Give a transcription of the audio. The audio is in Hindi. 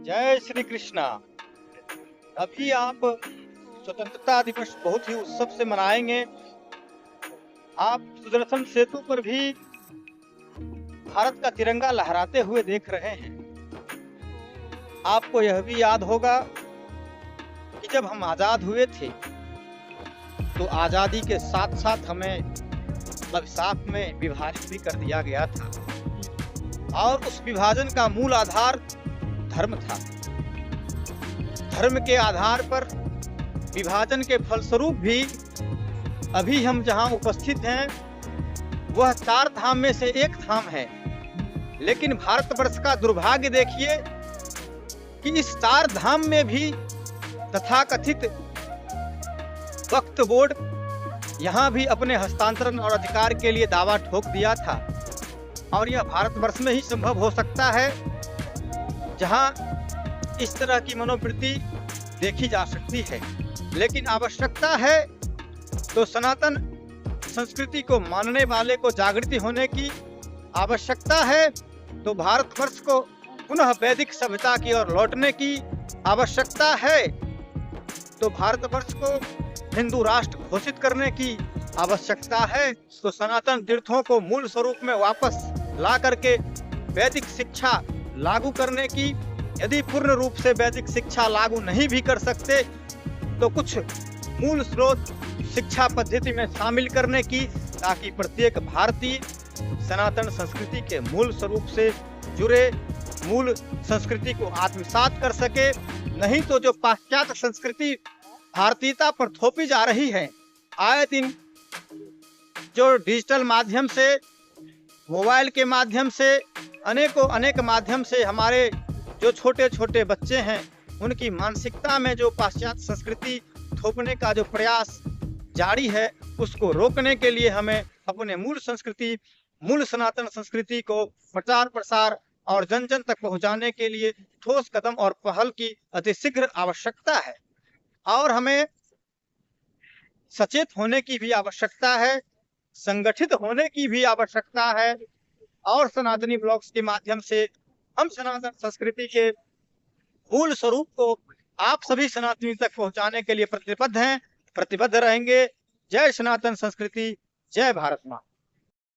जय श्री कृष्णा। अभी आप स्वतंत्रता दिवस बहुत ही उत्सव से मनाएंगे। आप सुदर्शन सेतु पर भी भारत का तिरंगा लहराते हुए देख रहे हैं। आपको यह भी याद होगा कि जब हम आजाद हुए थे तो आजादी के साथ साथ हमें अभिशाप में विभाजित भी कर दिया गया था और उस विभाजन का मूल आधार धर्म था। धर्म के आधार पर विभाजन के फलस्वरूप भी अभी हम जहां उपस्थित हैं वह चार धाम में से एक धाम है। लेकिन भारतवर्ष का दुर्भाग्य देखिए कि इस चार धाम में भी तथाकथित वक्फ बोर्ड यहां भी अपने हस्तांतरण और अधिकार के लिए दावा ठोक दिया था। और यह भारतवर्ष में ही संभव हो सकता है जहां इस तरह की मनोवृत्ति देखी जा सकती है। लेकिन आवश्यकता है तो सनातन संस्कृति को मानने वाले को जागृति होने की आवश्यकता है, तो भारतवर्ष को पुनः वैदिक सभ्यता की ओर लौटने की आवश्यकता है, तो भारतवर्ष को हिंदू राष्ट्र घोषित करने की आवश्यकता है, तो सनातन तीर्थों को मूल स्वरूप में वापस ला करके वैदिक शिक्षा लागू करने की, यदि पूर्ण रूप से वैदिक शिक्षा लागू नहीं भी कर सकते तो कुछ मूल स्रोत शिक्षा पद्धति में शामिल करने की, ताकि प्रत्येक भारतीय सनातन संस्कृति के मूल स्वरूप से जुड़े, मूल संस्कृति को आत्मसात कर सके। नहीं तो जो पाश्चात्य संस्कृति भारतीयता पर थोपी जा रही है, आए दिन जो डिजिटल माध्यम से, मोबाइल के माध्यम से, अनेक माध्यम से हमारे जो छोटे छोटे बच्चे हैं उनकी मानसिकता में जो पाश्चात्य संस्कृति थोपने का जो प्रयास जारी है, उसको रोकने के लिए हमें अपने मूल संस्कृति, मूल सनातन संस्कृति को प्रचार प्रसार और जन जन तक पहुंचाने के लिए ठोस कदम और पहल की अतिशीघ्र आवश्यकता है। और हमें सचेत होने की भी आवश्यकता है, संगठित होने की भी आवश्यकता है। और सनातनी ब्लॉग्स के माध्यम से हम सनातन संस्कृति के मूल स्वरूप को आप सभी सनातनी तक पहुंचाने के लिए प्रतिबद्ध हैं, प्रतिबद्ध रहेंगे। जय सनातन संस्कृति, जय भारत माँ।